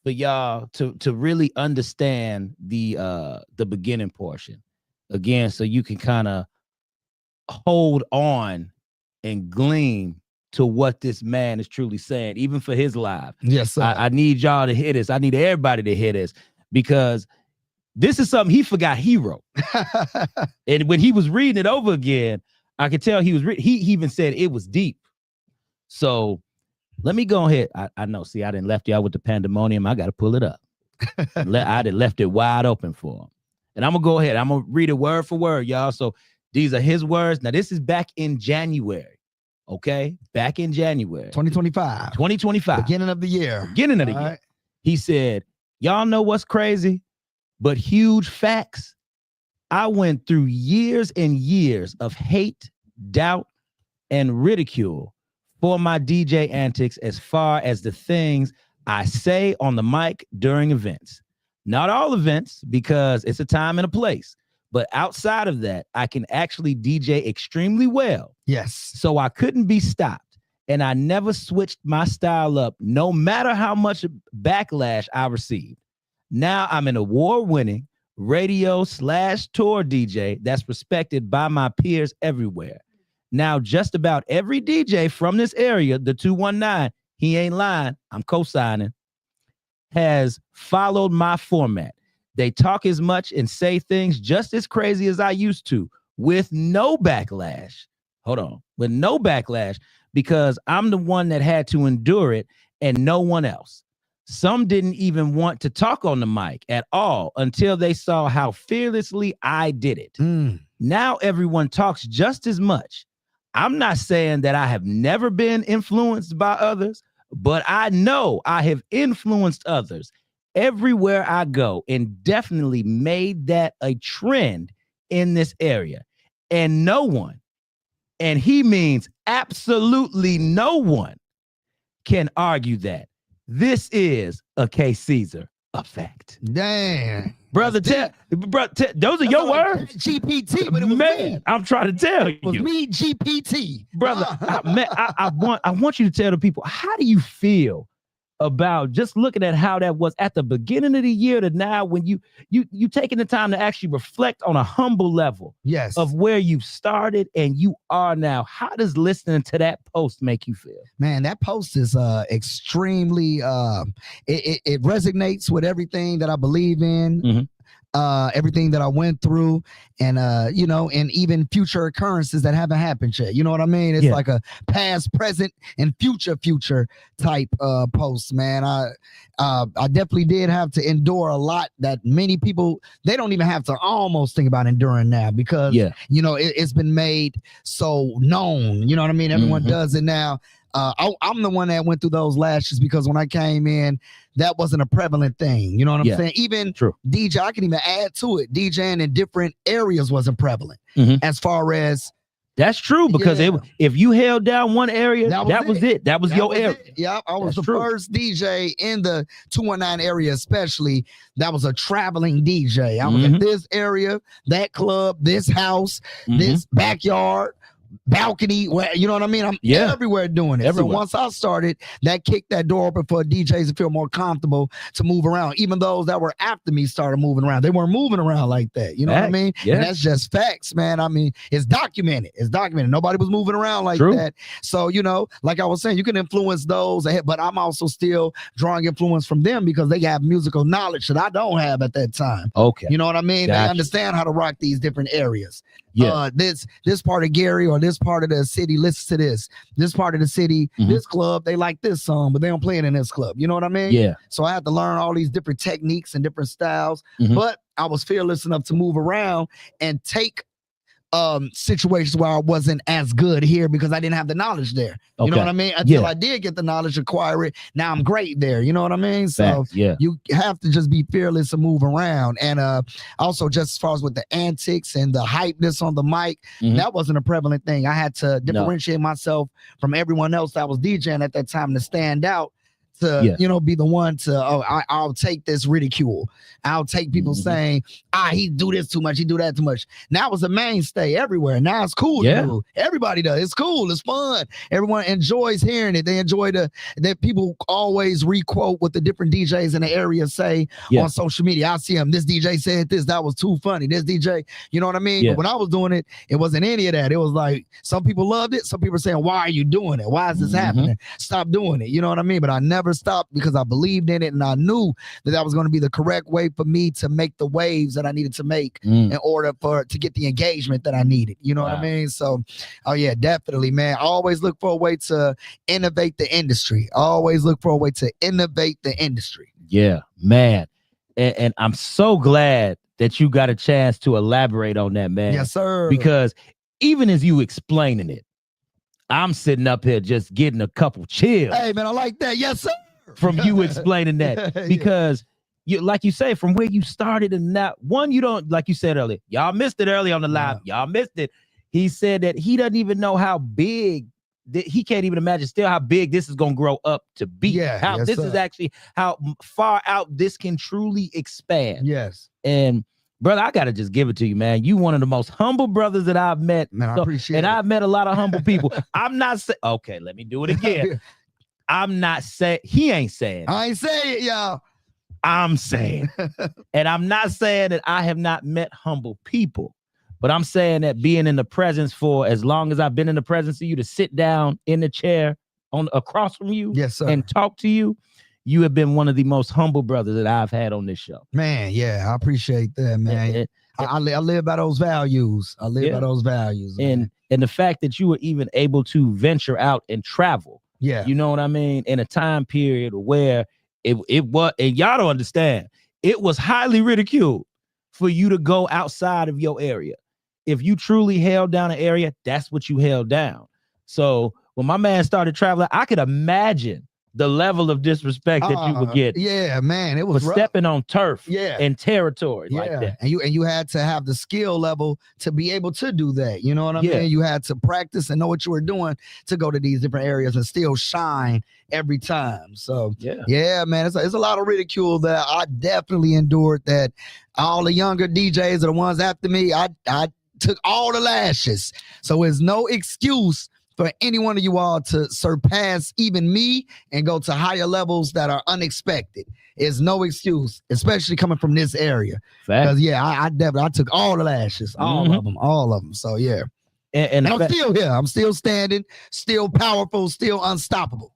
for y'all to really understand the beginning portion again, so you can kind of hold on and glean to what this man is truly saying, even for his live. Yes, sir. I need y'all to hear this. I need everybody to hear this, because this is something he forgot he wrote. And when he was reading it over again, I could tell he was he even said it was deep. So let me go ahead. I know. See, I didn't left y'all with the pandemonium. I got to pull it up. I done left it wide open for him. And I'm going to go ahead. I'm going to read it word for word, y'all. So these are his words. Now, this is back in January. Okay? Back in January. 2025. 2025. Beginning of the year. Beginning of the year. Right. He said, y'all know what's crazy? But huge facts. I went through years and years of hate, doubt, and ridicule for my DJ antics as far as the things I say on the mic during events. Not all events, because it's a time and a place. But outside of that, I can actually DJ extremely well. Yes. So I couldn't be stopped. And I never switched my style up, no matter how much backlash I received. Now I'm an award-winning radio/tour DJ that's respected by my peers everywhere. Now, just about every DJ from this area, the 219, he ain't lying, I'm co-signing, has followed my format. They talk as much and say things just as crazy as I used to, with no backlash. Hold on. With no backlash, because I'm the one that had to endure it and no one else. Some didn't even want to talk on the mic at all until they saw how fearlessly I did it. Now everyone talks just as much. I'm not saying that I have never been influenced by others, but I know I have influenced others everywhere I go, and definitely made that a trend in this area. And no one, and he means absolutely no one, can argue that. This is a KCeaser effect. Damn. Brother, those are your words? GPT, but it was man, I'm trying to tell you. It was me, GPT. Brother, I want you to tell the people, how do you feel about just looking at how that was at the beginning of the year to now, when you taking the time to actually reflect on a humble level, yes, of where you started and you are now? How does listening to that post make you feel? Man, that post is extremely it resonates with everything that I believe in. Mm-hmm. Everything that I went through, and and even future occurrences that haven't happened yet. You know what I mean? It's like a past, present, and future type post, man. I definitely did have to endure a lot that many people, they don't even have to almost think about enduring now, because it's been made so known. You know what I mean? Everyone does it now. I'm the one that went through those lashes, because when I came in, that wasn't a prevalent thing. You know what I'm saying? Even DJ, I can even add to it, DJing in different areas wasn't prevalent. As far as that's true, because if you held down one area, that was it. That was your area. Yeah, I was the first DJ in the 219 area, especially. That was a traveling DJ. I was in this area, that club, this house, this backyard, balcony, where, you know what I mean? I'm everywhere doing it. So once I started, that kicked that door open for DJs to feel more comfortable to move around. Even those that were after me started moving around. They weren't moving around like that. You know what I mean? Yeah. And that's just facts, man. I mean, it's documented. Nobody was moving around like that. So, like I was saying, you can influence those, but I'm also still drawing influence from them, because they have musical knowledge that I don't have at that time. Okay. You know what I mean? Gotcha. They understand how to rock these different areas. Yeah. This part of Gary or this part of the city listens to this. This part of the city, this club, they like this song, but they don't play it in this club. You know what I mean? Yeah. So I had to learn all these different techniques and different styles, but I was fearless enough to move around and take situations where I wasn't as good here, because I didn't have the knowledge there. You know what I mean? Until I did get the knowledge, acquire it, now I'm great there. You know what I mean? So you have to just be fearless and move around. And also, just as far as with the antics and the hypeness on the mic, that wasn't a prevalent thing. I had to differentiate myself from everyone else that was DJing at that time to stand out, to, you know, be the one to, I'll take this ridicule. I'll take people saying, he do this too much, he do that too much. Now it's a mainstay everywhere. Now it's cool to do. Everybody does. It's cool. It's fun. Everyone enjoys hearing it. They enjoy that people always requote what the different DJs in the area say on social media. I see them. This DJ said this. That was too funny. This DJ, you know what I mean? But when I was doing it, it wasn't any of that. It was like some people loved it. Some people were saying, why are you doing it? Why is this happening? Stop doing it. You know what I mean? But I never stopped because I believed in it, and I knew that was going to be the correct way for me to make the waves that I needed to make in order to get the engagement that I needed. You know what I mean? So, oh yeah, definitely, man. I always look for a way to innovate the industry. I always look for a way to innovate the industry. Yeah, man. And I'm so glad that you got a chance to elaborate on that, man. Yes, sir. Because even as you explaining it, I'm sitting up here just getting a couple chills. Hey, man, I like that. Yes, sir. From you explaining that. Because you, like you say, from where you started and now, one, you don't, like you said earlier, y'all missed it early on the live. Y'all missed it. He said that he doesn't even know how big, he can't even imagine still how big this is going to grow up to be. Yeah, this is actually how far out this can truly expand. Yes. And brother, I got to just give it to you, man. You one of the most humble brothers that I've met. Man, I appreciate it. And I've met a lot of humble people. I'm not saying, okay, let me do it again. I'm not saying, he ain't saying. I ain't saying it, y'all. I'm saying, and I'm not saying that I have not met humble people, but I'm saying that being in the presence for as long as I've been in the presence of you, to sit down in the chair across from you, yes, sir, and talk to you, you have been one of the most humble brothers that I've had on this show. Man, yeah, I appreciate that, man. I live by those values. I live by those values. Man. And the fact that you were even able to venture out and travel. Yeah. You know what I mean? In a time period where it was, and y'all don't understand, it was highly ridiculed for you to go outside of your area. If you truly held down an area, that's what you held down. So when my man started traveling, I could imagine the level of disrespect that you would get. Yeah, man, it was stepping on turf yeah, and territory like that. And you had to have the skill level to be able to do that. You know what I mean? You had to practice and know what you were doing to go to these different areas and still shine every time. So yeah, man, it's a lot of ridicule that I definitely endured. That all the younger DJs are the ones after me. I took all the lashes. So there's no excuse for any one of you all to surpass even me and go to higher levels that are unexpected. It's no excuse, especially coming from this area. Because I definitely took all the lashes, all of them. So yeah, and I'm still here. I'm still standing, still powerful, still unstoppable.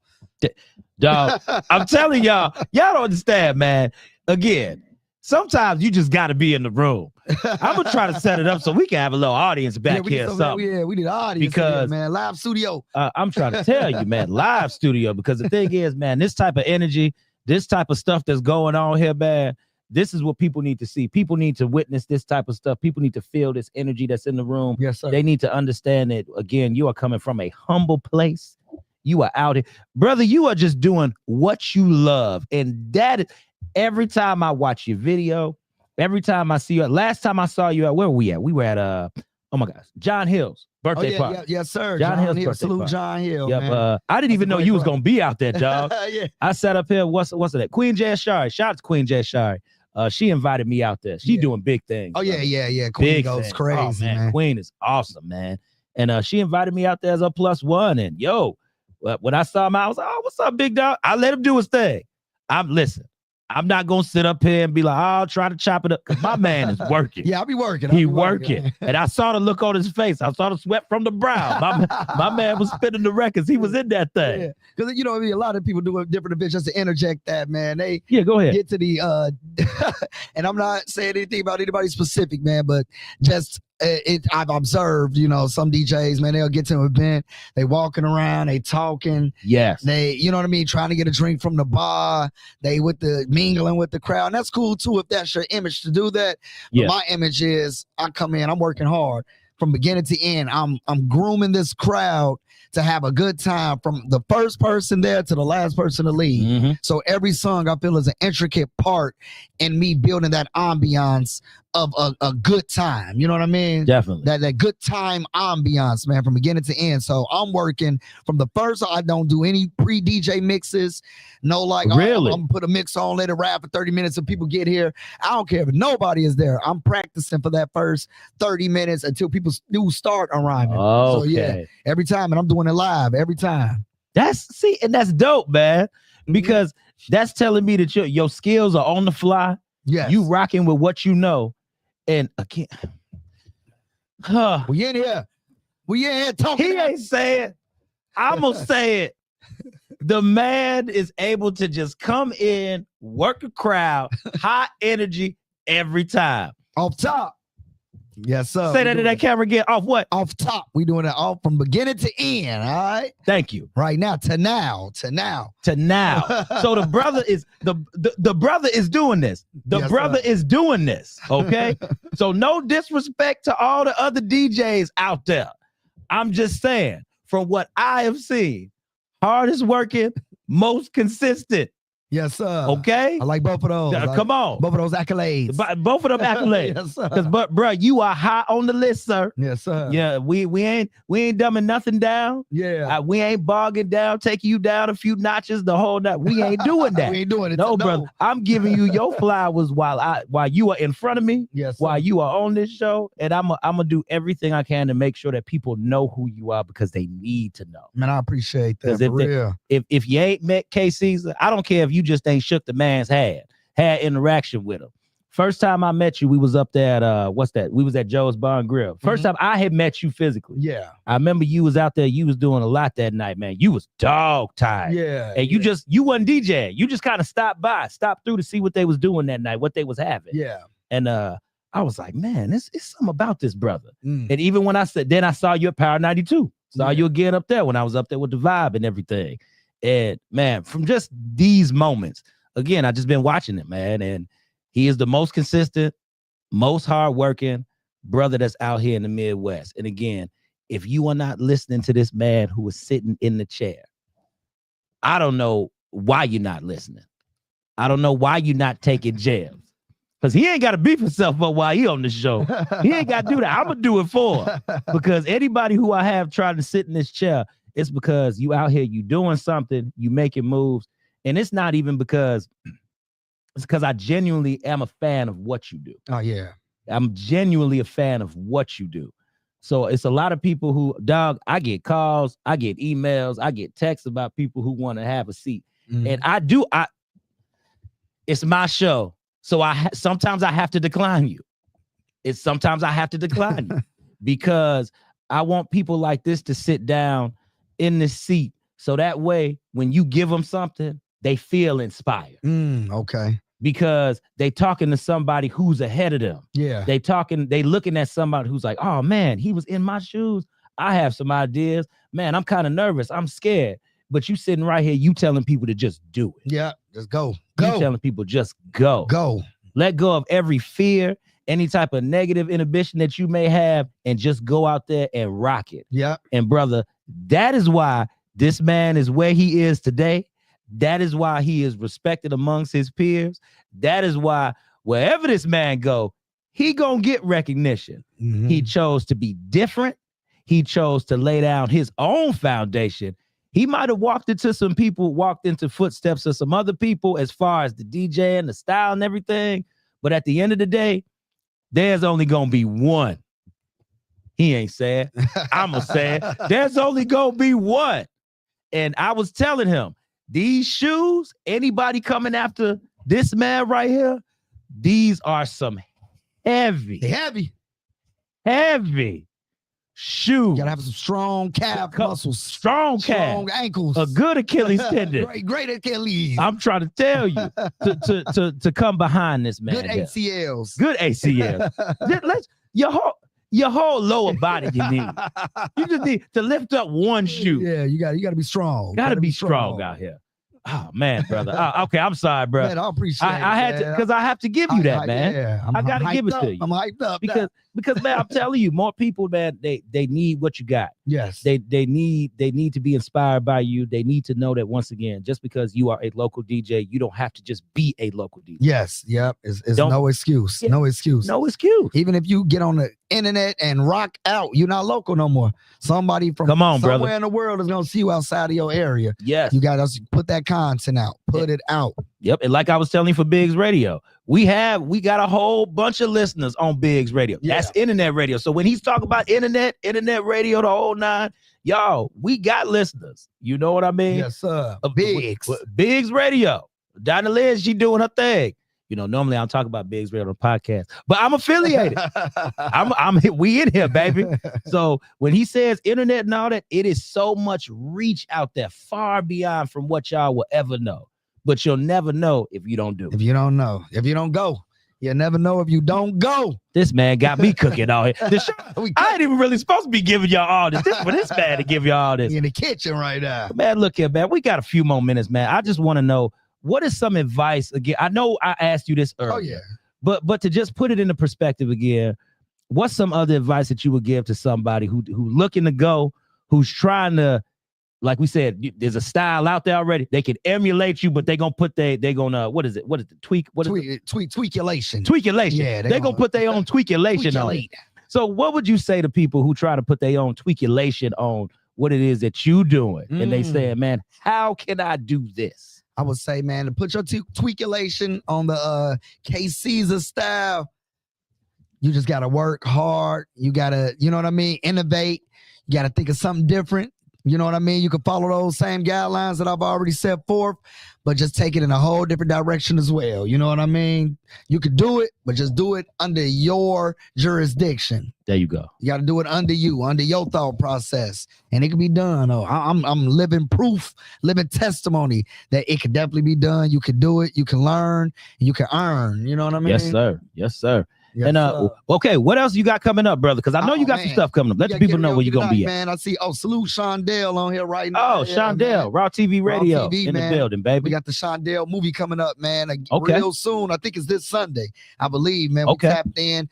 Dog, I'm telling y'all don't understand, man. Again, sometimes you just got to be in the room. I'm gonna try to set it up so we can have a little audience back here. We need an audience because here, man, live studio. I'm trying to tell you, man, live studio. Because the thing is, man, this type of energy, this type of stuff that's going on here, man, this is what people need to see. People need to witness this type of stuff. People need to feel this energy that's in the room. Yes, sir. They need to understand that, again, you are coming from a humble place. You are out here, brother. You are just doing what you love, and that is. Every time I watch your video, every time I see you, last time I saw you at, where were we at? We were at, oh my gosh, John Hill's birthday party. Yes, sir. John Hill's birthday salute party. John Hill. Yep. Man. I didn't even know you was going to be out there, dog. Yeah. I sat up here, what's it? Queen Jay Shari. Shout out to Queen Jay Shari. She invited me out there. She doing big things. Oh, yeah. Queen goes things. crazy, man. Queen is awesome, man. And she invited me out there as a +1. And yo, when I saw him, I was like, oh, what's up, big dog? I let him do his thing. I'm not gonna sit up here and be like, oh, I'll try to chop it up. Cause my man is working. Yeah, I'll be working. He working. And I saw the look on his face. I saw the sweat from the brow. My man was spinning the records. He was in that thing. Yeah. Because, you know, I mean, a lot of people do different events. Just to interject that, man. They go ahead. Get to the and I'm not saying anything about anybody specific, man, but just I've observed, you know, some DJs, man, they'll get to an event, they walking around, they talking. Yes. They, you know what I mean, trying to get a drink from the bar, they with the mingling with the crowd. And that's cool too if that's your image to do that. But my image is I come in, I'm working hard from beginning to end. I'm grooming this crowd to have a good time from the first person there to the last person to leave. So every song I feel is an intricate part in me building that ambiance of a good time. You know what I mean? Definitely. That good time ambiance, man, from beginning to end. So I'm working from the first. I don't do any pre-DJ mixes. No, like, really? I'm gonna put a mix on, let it rap for 30 minutes and people get here. I don't care if nobody is there. I'm practicing for that first 30 minutes until people do start arriving. Okay. So yeah, every time, and I'm doing it live every time. And that's dope, man. Because that's telling me that your skills are on the fly. Yes. You rocking with what you know. And again, we in here. We in here talking. He ain't saying. I'm gonna say it. The man is able to just come in, work a crowd, high energy every time. Off top. Yes, sir. Say that to that camera again. Off what? Off top. We doing it all from beginning to end. All right. Thank you. Right now to now. So the brother is the brother is doing this. The Yes, brother sir. is doing this. Okay. So no disrespect to all the other DJs out there. I'm just saying, from what I have seen, hardest working, most consistent. Yes, sir. Okay. I like both of those. Come on. Both of those accolades. Both of them accolades. Yes, sir. Because, bro, you are high on the list, sir. Yes, sir. Yeah, we ain't dumbing nothing down. Yeah. We ain't bogging down, taking you down a few notches the whole night. We ain't doing that. We ain't doing it. No, brother. I'm giving you your flowers while you are in front of me. Yes, sir. While you are on this show, and I'm gonna do everything I can to make sure that people know who you are because they need to know. Man, I appreciate that. If For real. If you ain't met KCeaser, I don't care if you just ain't shook the man's hand, had interaction with him. First time I met you, we was up there at what's that? We was at Joe's Bar and Grill. First time I had met you physically. Yeah. I remember you was out there, you was doing a lot that night, man. You was dog tired. Yeah. And you wasn't DJing. You just kind of stopped through to see what they was doing that night, what they was having. Yeah. And I was like, man, it's something about this brother. And even when I saw you at Power 92, saw you again up there when I was up there with the vibe and everything. And man, from just these moments, again, I just been watching it, man. And he is the most consistent, most hardworking brother that's out here in the Midwest. And again, if you are not listening to this man who is sitting in the chair, I don't know why you're not listening. I don't know why you're not taking jabs. Because he ain't got to beef himself up while he on the show. He ain't got to do that. I'm going to do it for him. Because anybody who I have trying to sit in this chair, it's because you out here, you doing something, you making moves. And it's not even because, it's because I genuinely am a fan of what you do. Oh, yeah. I'm genuinely a fan of what you do. So it's a lot of people who, dog, I get calls, I get emails, I get texts about people who want to have a seat. And it's my show. So sometimes I have to decline you. Sometimes I have to decline you because I want people like this to sit down in this seat. So that way, when you give them something, they feel inspired. Okay. Because they talking to somebody who's ahead of them. Yeah. They looking at somebody who's like, oh man, he was in my shoes. I have some ideas. Man, I'm kind of nervous. I'm scared. But you sitting right here, you telling people to just do it. Yeah, just go. You telling people just go. Go. Let go of every fear, any type of negative inhibition that you may have, and just go out there and rock it. Yeah. And brother, that is why this man is where he is today. That is why he is respected amongst his peers. That is why wherever this man go, he gonna get recognition. He chose to be different. He chose to lay down his own foundation. He might have walked into footsteps of some other people as far as the DJ and the style and everything. But at the end of the day, there's only going to be one. He ain't sad. I'm going to say it. There's only going to be one. And I was telling him, these shoes, anybody coming after this man right here, these are some heavy shoes. You gotta have some strong calf muscles, strong ankles, a good Achilles tendon, great Achilles. I'm trying to tell you to come behind this man. Good ACLs, good ACLs. Let's your whole lower body you need. You just need to lift up one shoe. Yeah, you got to be strong. Got to be strong out here. Oh man, brother. Okay, I'm sorry, bro. Man, I appreciate it. I had to because I have to give you that, man. Yeah, I gotta give it to you I'm hyped up because Because man, I'm telling you, more people, man, they need what you got. Yes. They need to be inspired by you. They need to know that once again, just because you are a local DJ, you don't have to just be a local DJ. Yes. Yep. It's no excuse. Yeah, no excuse. No excuse. Even if you get on the internet and rock out, you're not local no more. Somebody from somewhere brother. in the world is gonna see you outside of your area. Yes. You gotta put that content out. Put it out. Yep. And like I was telling you for Biggs Radio, we got a whole bunch of listeners on Biggs Radio. Yeah. That's internet radio. So when he's talking about internet radio, the whole nine, y'all, we got listeners. You know what I mean? Yes, sir. Biggs Radio. Donna Lynn, she doing her thing. You know, normally I'm talking about Biggs Radio on the podcast, but I'm affiliated. We in here, baby. So when he says internet and all that, it is so much reach out there, far beyond from what y'all will ever know. But you'll never know if you don't do it. If you don't know, if you don't go, you'll never know if you don't go. This man got me cooking all here. I ain't even really supposed to be giving y'all all this. For this man to give y'all all this. You're in the kitchen right now. Man, look here, man. We got a few more minutes, man. I just want to know, what is some advice again? I know I asked you this earlier. Oh, yeah. But to just put it into perspective again, what's some other advice that you would give to somebody who looking to go, who's trying to, like we said, there's a style out there already. They can emulate you, but they're gonna put what is it? Tweakulation. Tweakulation. Yeah, they're gonna put their own tweakulation on it. So what would you say to people who try to put their own tweakulation on what it is that you doing? And they say, man, how can I do this? I would say, man, to put your tweakulation on the KCeaser style, you just gotta work hard. You gotta, you know what I mean, innovate. You gotta think of something different. You know what I mean? You can follow those same guidelines that I've already set forth, but just take it in a whole different direction as well. You know what I mean? You could do it, but just do it under your jurisdiction. There you go. You got to do it under your thought process, and it can be done. Oh, I'm living proof, living testimony that it can definitely be done. You can do it. You can learn. You can earn. You know what I mean? Yes, sir. Yes, sir. Yes, and okay, what else you got coming up, brother? Because I know you got some stuff coming up. Let the people know where you're gonna be at. Man, I see. Oh, salute Shondell on here right now. Oh, Shondell, Raw TV Radio Raw TV, in the building, baby. We got the Shondell movie coming up, man. Real soon. I think it's this Sunday, I believe, man. We tapped in.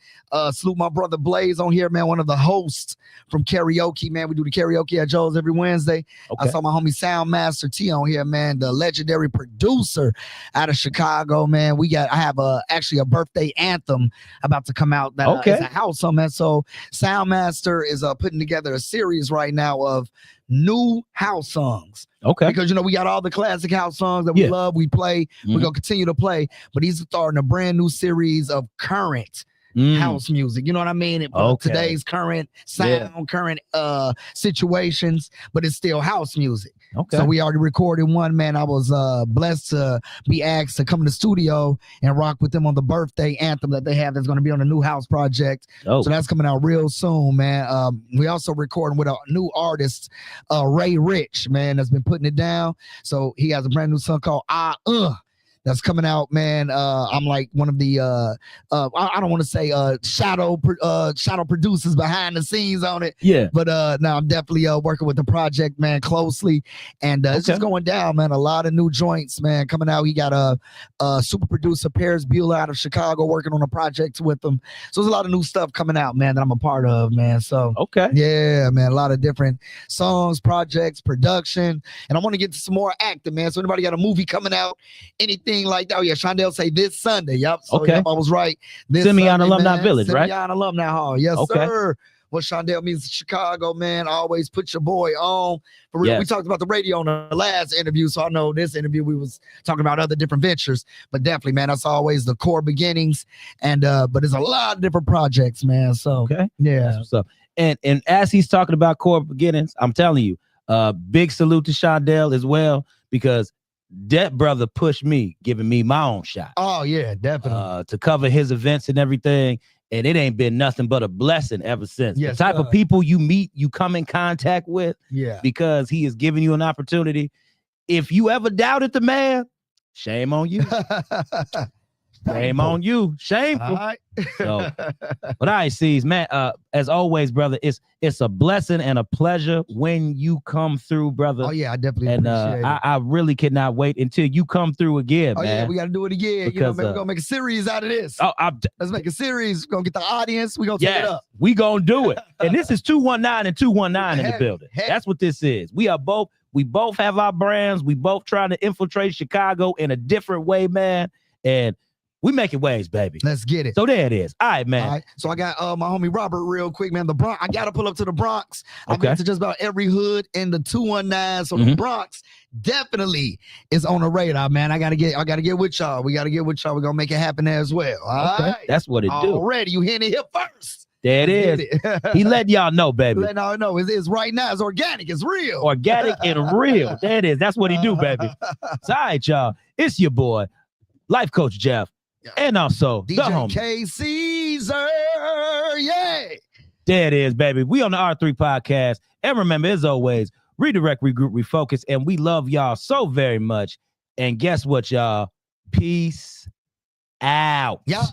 Salute my brother Blaze on here, man. One of the hosts from karaoke, man. We do the karaoke at Joe's every Wednesday. I saw my homie Soundmaster T on here, man. The legendary producer out of Chicago, man. I have actually a birthday anthem about to come out that is a house on that. So Soundmaster is putting together a series right now of new house songs. Okay. Because we got all the classic house songs that we love, we play, we're gonna continue to play, but he's starting a brand new series of current house music. You know what I mean? Today's current sound, current situations, but it's still house music. Okay. So we already recorded one, man. I was blessed to be asked to come to the studio and rock with them on the birthday anthem that they have that's going to be on the new house project. So that's coming out real soon, man. We also recording with a new artist, Ray Rich, man, that's been putting it down. So he has a brand new song called that's coming out, man. I'm like one of the I don't want to say shadow producers behind the scenes on it. Yeah. But now I'm definitely working with the project, man, closely. And it's just going down, man. A lot of new joints, man, coming out. He got a super producer, Paris Bueller out of Chicago, working on a project with him. So there's a lot of new stuff coming out, man, that I'm a part of, man. So yeah, man, a lot of different songs, projects, production. And I want to get to some more acting, man. So anybody got a movie coming out, anything like that? Oh yeah, Shondell say this Sunday. Yep. So, yep, I was right. This Simeon Sunday, Alumni Village, right? Simeon Alumni Hall. Yes, sir. What Shondell means to Chicago, man. Always put your boy on. For real, we talked about the radio on the last interview, so I know this interview we was talking about other different ventures, but definitely, man, that's always the core beginnings. And but there's a lot of different projects, man. So yeah. So and as he's talking about core beginnings, I'm telling you, big salute to Shondell as well, because that brother pushed me, giving me my own shot. Oh yeah, definitely. To cover his events and everything. And it ain't been nothing but a blessing ever since. The type of people you meet, you come in contact with, because he is giving you an opportunity. If you ever doubted the man, shame on you. Shame on you. Shameful. All right. So, but I sees, man. As always, brother, it's a blessing and a pleasure when you come through, brother. Oh yeah, I definitely And appreciate it. I really cannot wait until you come through again, Oh man. yeah, we got to do it again. Because, man, we're gonna make a series out of this. Oh, Let's make a series. We're gonna get the audience. We're gonna take it up. We gonna do it. And this is 219 and 219 in the building. That's what this is. We both have our brands. We both trying to infiltrate Chicago in a different way, man. And we making waves, baby. Let's get it. So there it is. All right, man. All right. So I got my homie Robert real quick, man. The Bronx. I gotta pull up to the Bronx. I've Okay. been to just about every hood in the 219. So the Bronx definitely is on the radar, man. I gotta get with y'all. We gotta get with y'all. We're gonna make it happen there as well. All right. That's what it do. Already, you hearing it here first. There it is. He letting y'all know, baby. Letting y'all know it's right now. It's organic. It's real. Organic and real. There it is. That's what he do, baby. So, all right, y'all. It's your boy, Life Coach Jeff. And also DJ the homie KCeaser, yeah. There it is, baby. We on the R3 podcast. And remember, as always, redirect, regroup, refocus. And we love y'all so very much. And guess what, y'all? Peace out. Yeah.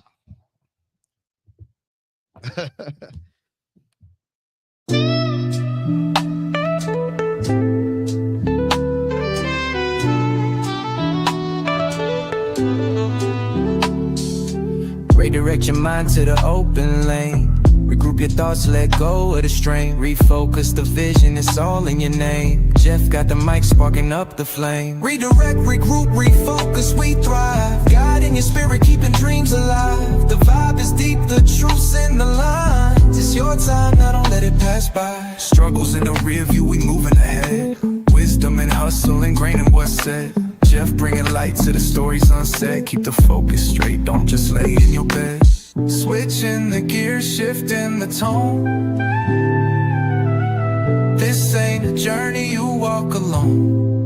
Redirect your mind to the open lane. Regroup your thoughts, let go of the strain. Refocus the vision, it's all in your name. Jeff got the mic sparking up the flame. Redirect, regroup, refocus, we thrive. God in your spirit, keeping dreams alive. The vibe is deep, the truth's in the lines. It's your time, now don't let it pass by. Struggles in the rear view, we moving ahead. Wisdom and hustle, ingrained in what's said. Jeff bringing light to the stories unsaid. Keep the focus straight, don't just lay in your bed. Switching the gear, shifting the tone. This ain't a journey you walk alone.